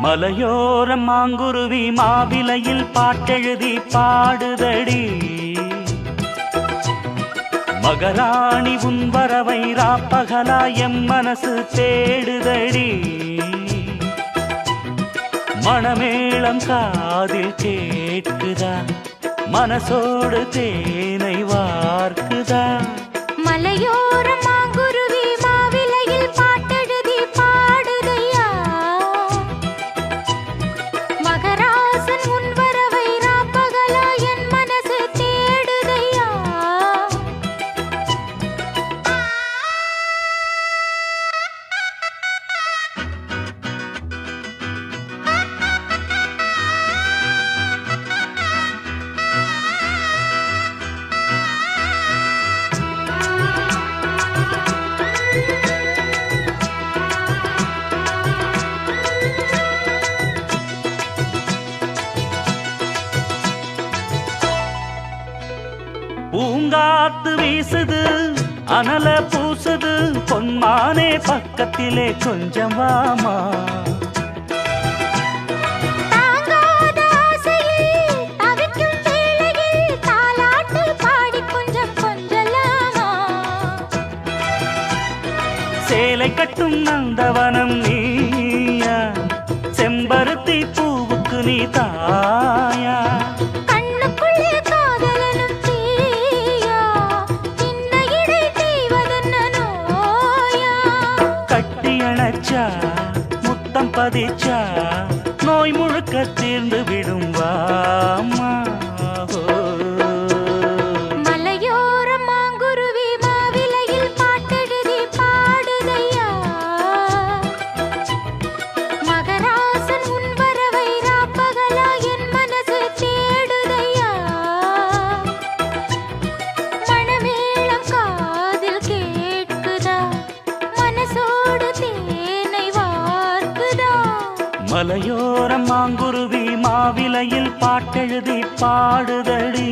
மலையோரம் மாங்குருவி மாவிலையில் பாட்டெழுதி பாடுதடி. மகராணி உன் வரவை ராப்பகலா எம் மனசு தேடுதடி. மணமேளம் காதில் கேட்குதா மனசோடு தேனை வார்க்குதா. மலையோரம் மாங்குருவி மாவிலையில் பாட்டெழுதி பாடுதையா. மகராசன் உன் வரவை ராப்பகலா என் மனசு தேடுதையா. பூங்காத்து வீசுது அனல பூசுது பொன்மானே பக்கத்திலே கொஞ்சம் வாமா. தாங்காத ஆசையில் தவிக்கும் வேளையில் தாலாட்டு பாடி கொஞ்சம் கொஞ்சலாமா. சேலை கட்டும் நந்தவனம் நீயா செம்பருத்தி பூவுக்கு நீ தாயா. கண்ணுக்குள்ளே காதலனும் தீயா சின்ன இடை செய்வதென்ன நோயா. கட்டி அணைச்சா முத்தம் பதிச்சா நோய் முழுக்க தீர்ந்து விடும் வாமா. மலையோரம் மாங்குருவி மாவிலையில் பாட்டெழுதி பாடுதையா. மகராசன் உன் வரவை ராப்பகலா என் மனசு தேடுதையா. மணமேளம் காதில் கேட்குதா மனசோடு தேனை வார்க்குதா. மலையோரம் மாங்குருவி மாவிலையில் பாட்டெழுதி பாடுதடி.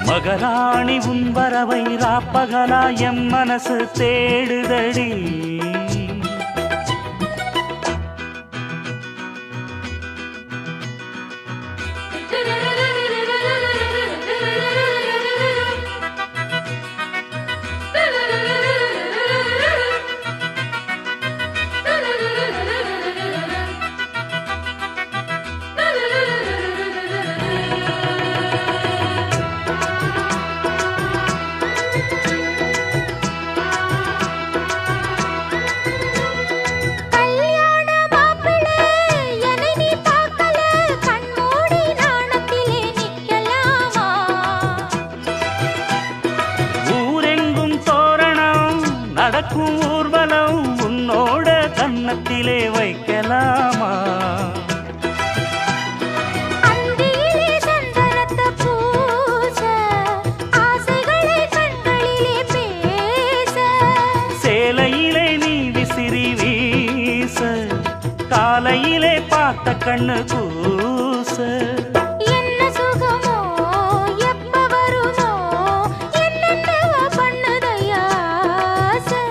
மகராணி உன் வரவை ராப்பகலா எம் மனசு தேடுதடி. கண்ணு கூச என்ன சுகமோ எப்ப வருமோ என்னென்னவ பண்ணுதையா ஆசை.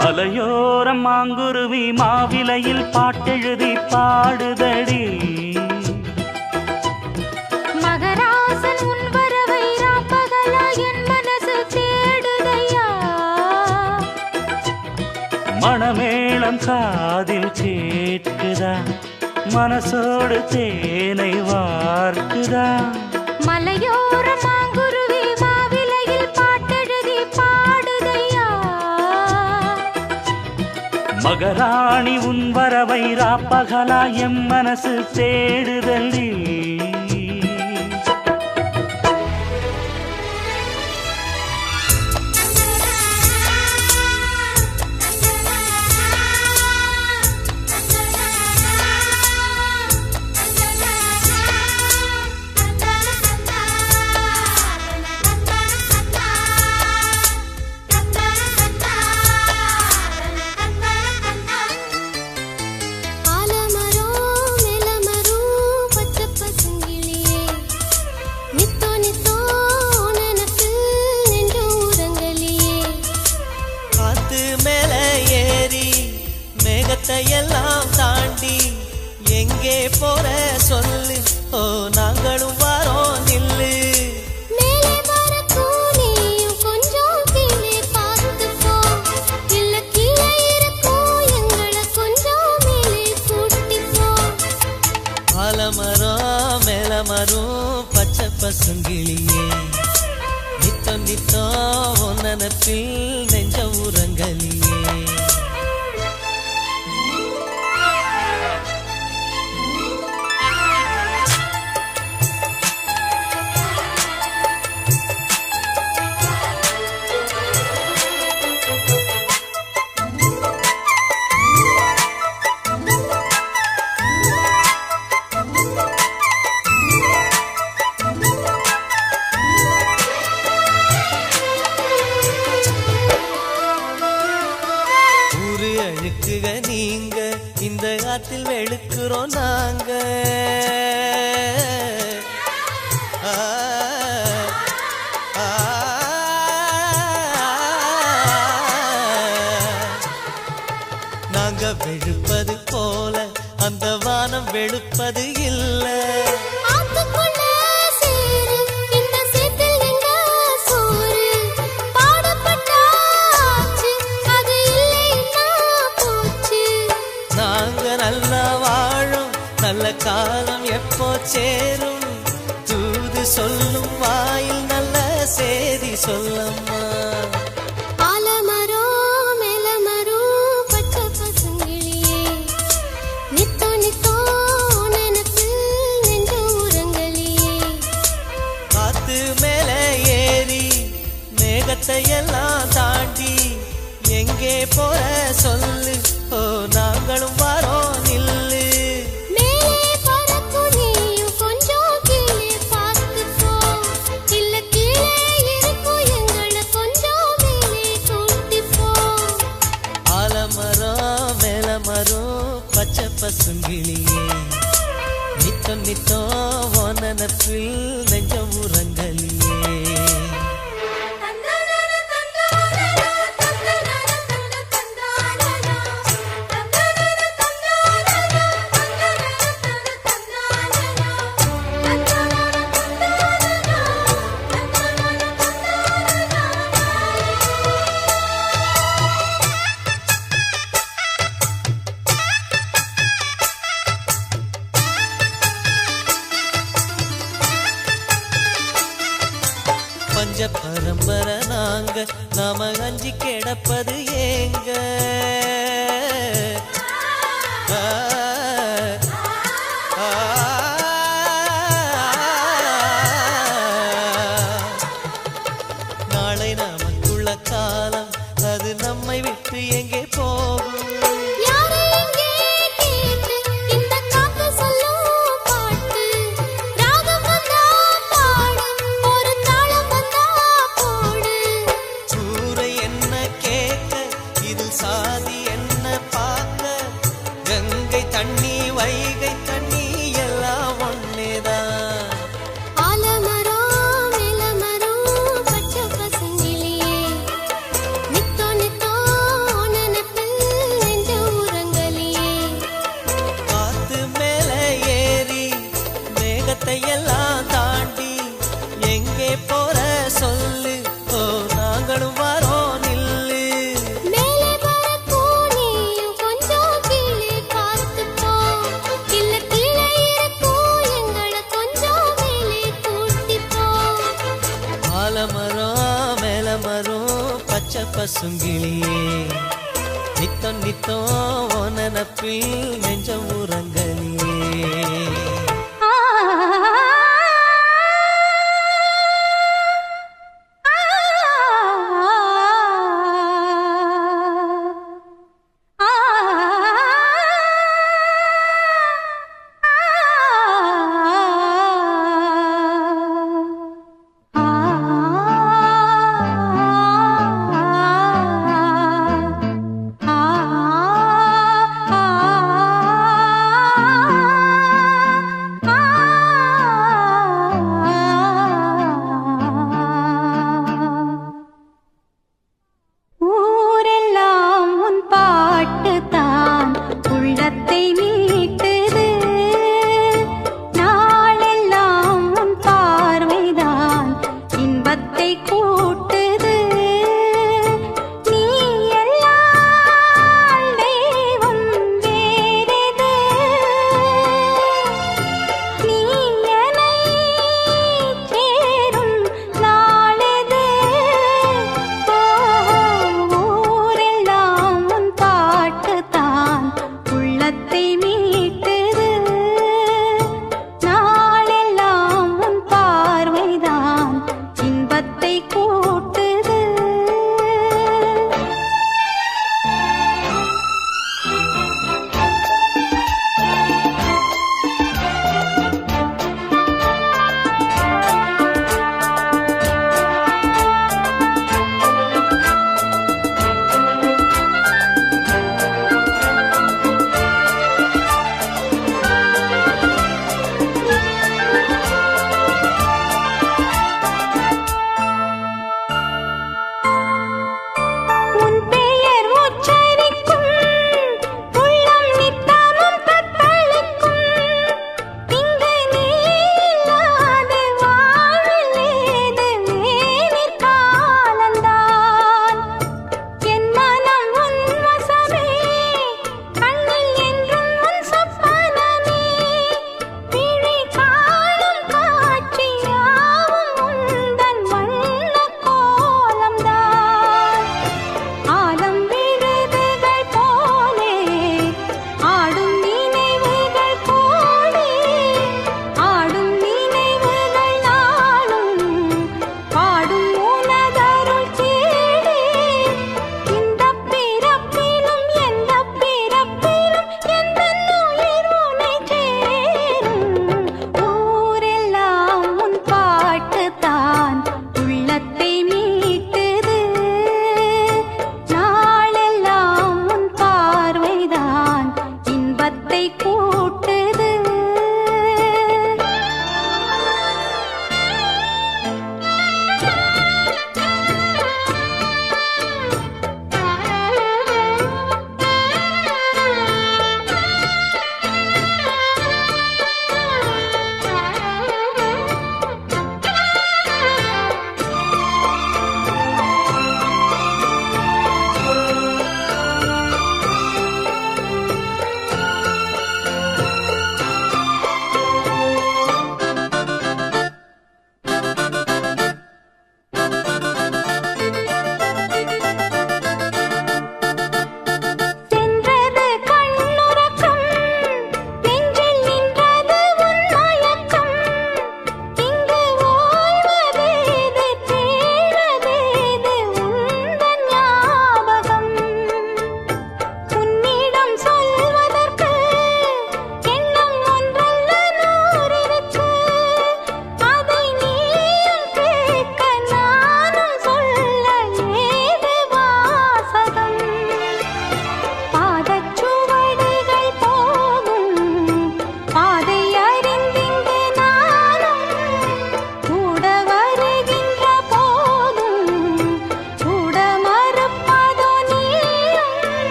மலையோரம் மாங்குருவி மாவிலையில் பாட்டெழுதி பாடுதடி மகராசன் உன் வரவை ராப்பகலா என் மனசு தேடுதையா. மணமேளம் காதில் கேட்குதா மனசோடு தேனை வார்க்குதா மலையோர மாங்குருவி மாவிலையில் பாட்டெழுதி பாடுதையா. மகராணி உன் வரவை ராப்பகலா எம் மனசு தேடுதல்லி எல்லாம் தாண்டி எங்கே போற சொல்லு ஓ நாங்களும் வரோம் நில்லு மேலே வரக்கும் நீயும் கொஞ்சம் கீழே பார்த்து போ. இல்ல கீழே இருக்கும் எங்களை கொஞ்சம் மேலே கூட்டி போ. ஆலமரம் மேலமரும் பச்சை பசுங்கிளியே நித்தம் நித்தம் உன் நினப்பில் நெஞ்ச உரங்கலியே அழுக்குக நீங்க இந்த ஆத்தில் வெளுக்கிறோம் நாங்க நாங்க வெளுப்பது போல அந்த வானம் வெளுப்பது இல்லை நல்ல காலம் எப்போ சேரும் தூது சொல்லும் வாயில் நல்ல சேதி சொல்லம்மா ஆலமரோ மேலமரோ பச்சை பசுங்கிளியே நித்தோ நித்தோ நினப்பு நெஞ்ச உரங்கலியே காத்து மேல ஏறி மேகத்தை எல்லாம் தாண்டி எங்கே போற சொல்லு ஓ நாங்களும் வரோம் நில்லு பச்சை பசுங்கிளியே நித்தம் நித்தம் உன் நினப்பில் நெஞ்ச உரங்கலியே பஞ்ச பரம்பரை நாங்க நாம அஞ்சி கிடப்பது ஏங்க நாளை நமக்குள்ள காலம் அது நம்மை விட்டு எங்கே போகும் சாதி என்ன பார்க்க தூரத்தை எல்லாம் தாண்டி எங்கே போற சொல்லு ஓ நாங்களும் வரோம் நில்லு மேலே வரக்கும் நீயும் கொஞ்சம் கீழே பார்த்துப்போ இல்ல கீழே இருக்கும் எங்களை கொஞ்சம் மேலே கூட்டிப்போ ஆலமரம் மேலமரம் பச்சை பசுங்கிளியே நித்தம் நித்தம் நனப்பில் நெஞ்சம் உறங்கலியே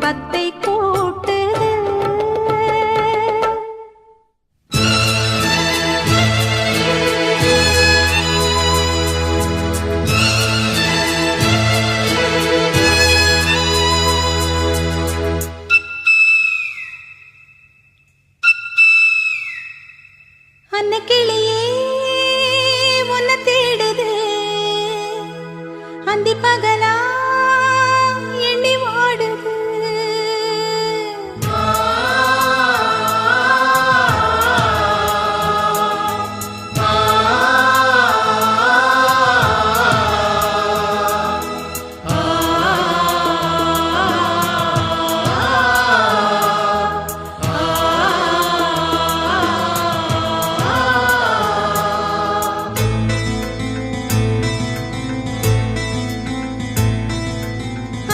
இன்பத்தை கூட்டுது. அன்னக்கிளியே உன்னை தேடுது, அந்தி பகலா எண்ணி வாடுது.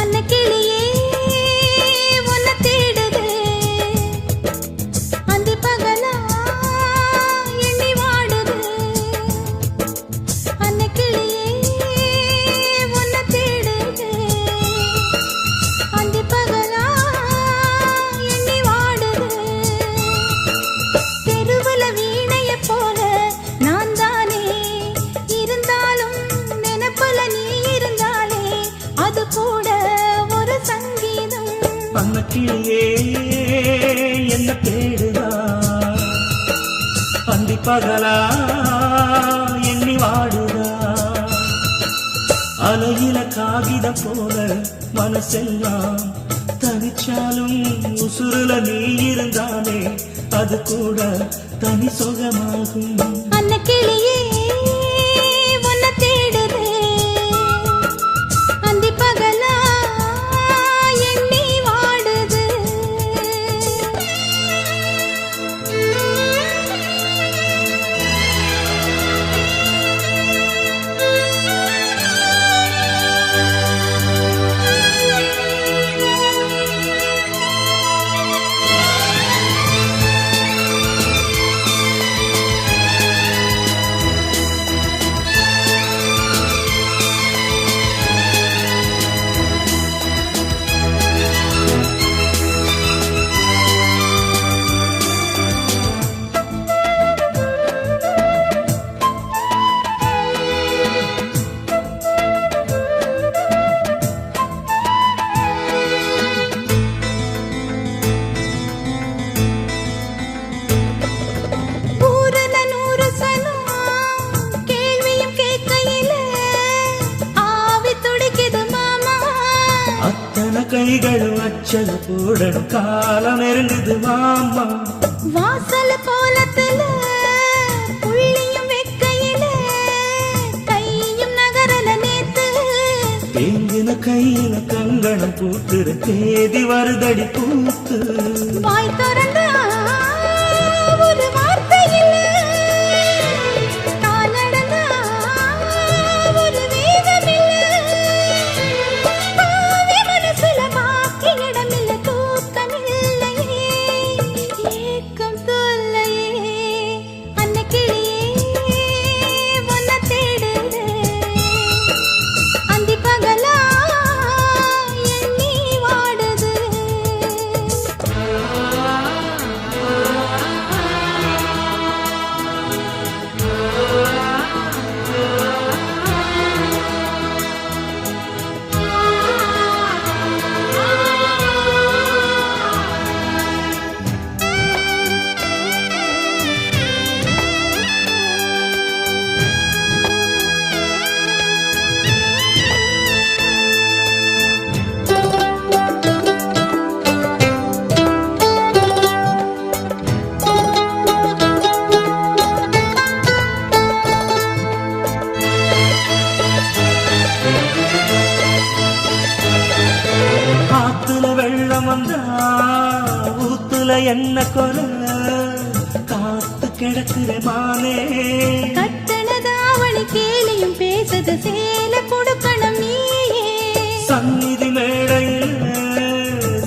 அன்னக்கிளியே உன்னை தேடுது, அந்தி பகலா எண்ணி வாடுது. அன்னக்கிளியே உன்னை தேடுது, அந்தி பகலா எண்ணி வாடுது. தெருவுல வீணைய போல நான் தானே இருந்தாலும் நினைப்புல நீ இருந்தாலே அது கூட ஒரு சங்கீதம். அன்னக்கிளியே என்ன தேடுதா, அந்தி பகலா எண்ணி வாடுதா. அலையில காகிதம் போல மனசெல்லாம் தனிச்சாலும் உசுருல நீ இருந்தாலே அது கூட தனி சுகமாகும். அன்னக்கிளியே உன்னை தேடுது, அந்தி பகலா எண்ணி வாடுது. ஊருல 100 சனம் கேள்வியும் கேட்கையில ஆவி துடிக்குது மாமா. அத்தனை கைகளும் அச்சல் போடணும் காலம் நெருங்குது மாமா. வாசல் கோலத்துல புள்ளியும் வைக்கையில கையும் நகரல நேத்து. தேங்கின கையில கங்கணம் பூத்துற தேதி வருதடி பூத்து. வாய் திறந்தா ஒரு வார்த்தை இல்ல, கால் நடந்தா ஒரு வேகம் இல்ல. பாவி மனசுல பாக்கி இடமில்ல, தூக்கம் இல்லையே, ஏக்கம் தொல்லையே. அன்னக்கிளியே உன்னை தேடுது, அந்தி பகலா எண்ணி வாடுது. ஆத்துல வெள்ளம் வந்தா ஊத்துல என்ன கொல காத்து கிடக்குற மானே. கட்டணதாவணி கேலியும் பேசுது, சேல கொடுக்கணும் நீயே. சந்நிதி மேடையில்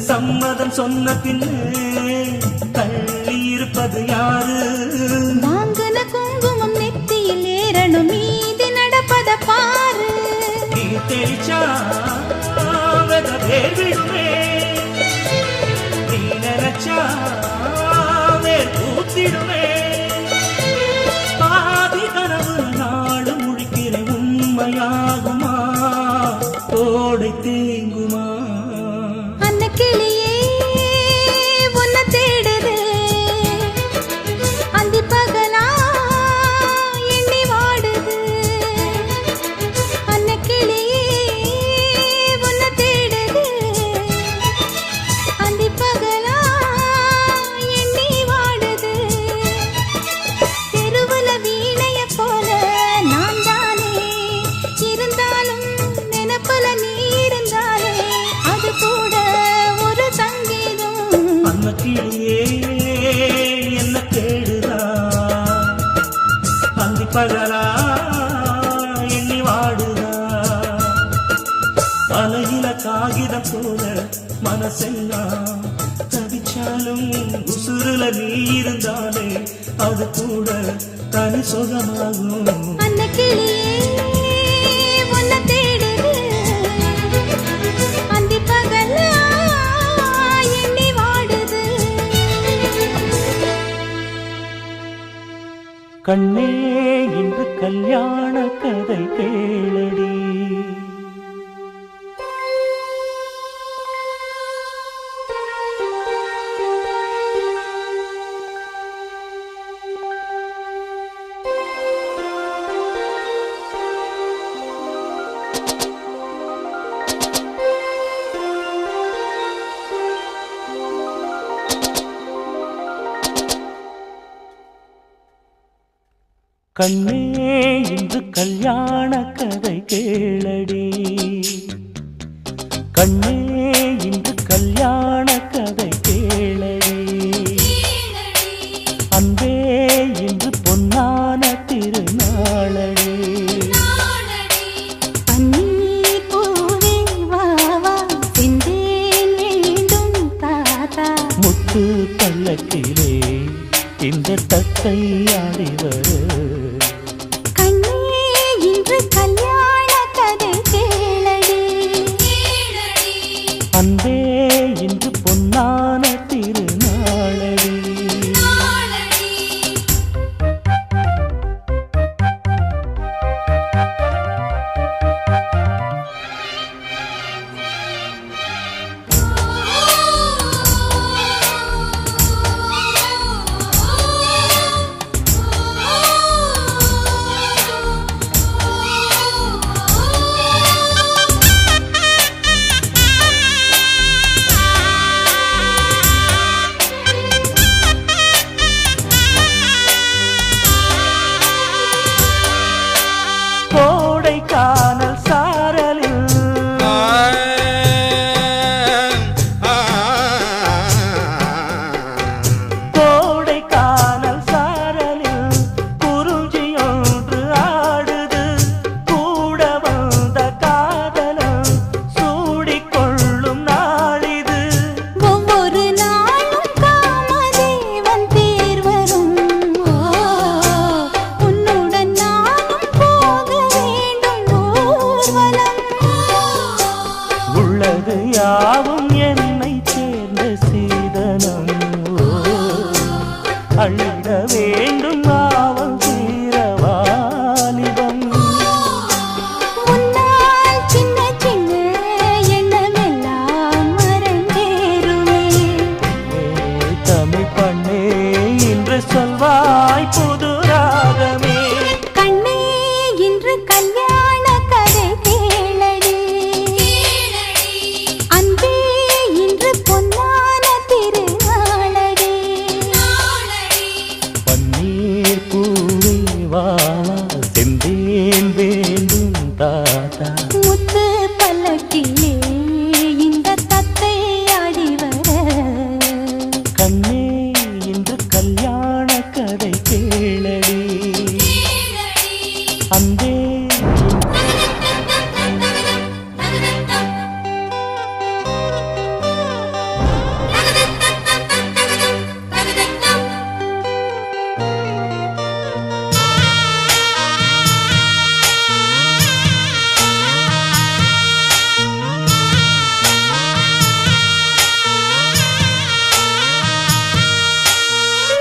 சம்மதம் சொன்ன பின்னே தள்ளி இருப்பது யாரு? வாங்குன குங்குமம் நெத்தியில் ஏறணும், மீதி நடப்பத பாரு. நீ தெரிச்சா வேர் விடுமே அன்னக்கிளியே என்ன தேடுதா அந்தி பகலா எண்ணி வாடுதா அலையில காகிதம் போல மனசெல்லாம் தவிச்சாலும் உசுருல நீ இருந்தாலே அது கூட தனி சுகமாகும் அன்னக்கிளியே உன்னை தேடுது அந்தி பகலா எண்ணி வாடுது கண்ணே இன்று கல்யாண கதை கேளடி கண்ணே இன்று கல்யாண கதை கேளடி கண்ணே இன்று கல்யாண கதை கேளடி அன்பே இன்று பொன்னான திருநாளடி பன்னீர் பூவே வா வா செந்தேன் வேண்டும் தாத்தா முத்து பல்லக்கிலே இந்த தத்தை ஆடிவர் கண்ணே இன்று கல்யாண கதை கேளடி அன்பே இன்று பொன்னான திருநாளடி கோடைக்கானல் சாரலில் கோடைக்கானல் சாரலில் குறிஞ்சியொன்று ஆடுது கூட வந்த காதலம் சூடிக்கொள்ளும் நாளிது ஒவ்வொரு நாளும் காமதேவன் தேர் வரும் உன்னுடன் நானும் போக வேண்டும் ஊர்வலம் உள்ளது யாவும் என்னை சேர்ந்த சீதனம் அள்ளிட வேண்டும் ஆவல் தீரவாலிபம் முன்னால் சின்ன சின்ன எண்ணமெல்லாம் மறந்தேறுமே தமிழ் பண்ணே இன்று சொல்வாய் புது ராகமே கண்ணே இன்று கல்யாண கதை கேளடி அன்பே இன்று பொன்னான திருநாளடி பன்னீர் பூவே வாழா செந்தேன் வேண்டும் தாத்தா முத்து பல்லக்கிலே இந்த தத்தை ஆடி வர கண்ணே இன்று கல்யாண கதை கேளடி அன்பே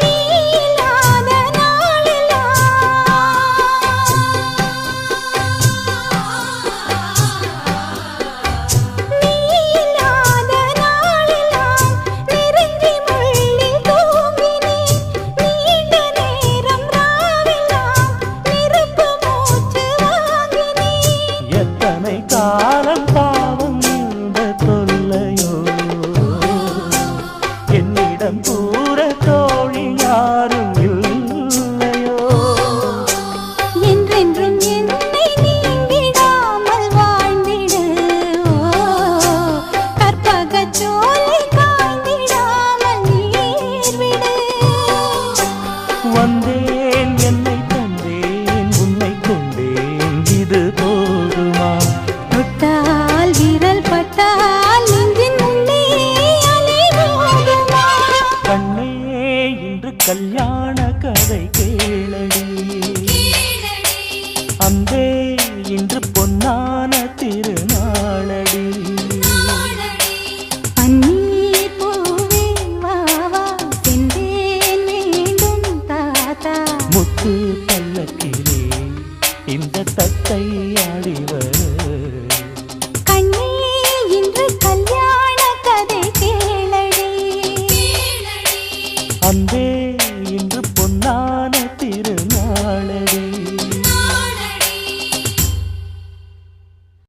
நீ இல்லாத நாளெல்லாம் நெருங்கி முள்ளில் தூங்கினேன் நீண்ட நேரம் ராவெல்லாம் நெருப்பு மூச்சு வாங்கினேன் எத்தனை காலம் பாவம் இந்த தொல்லையோ என்னிடம்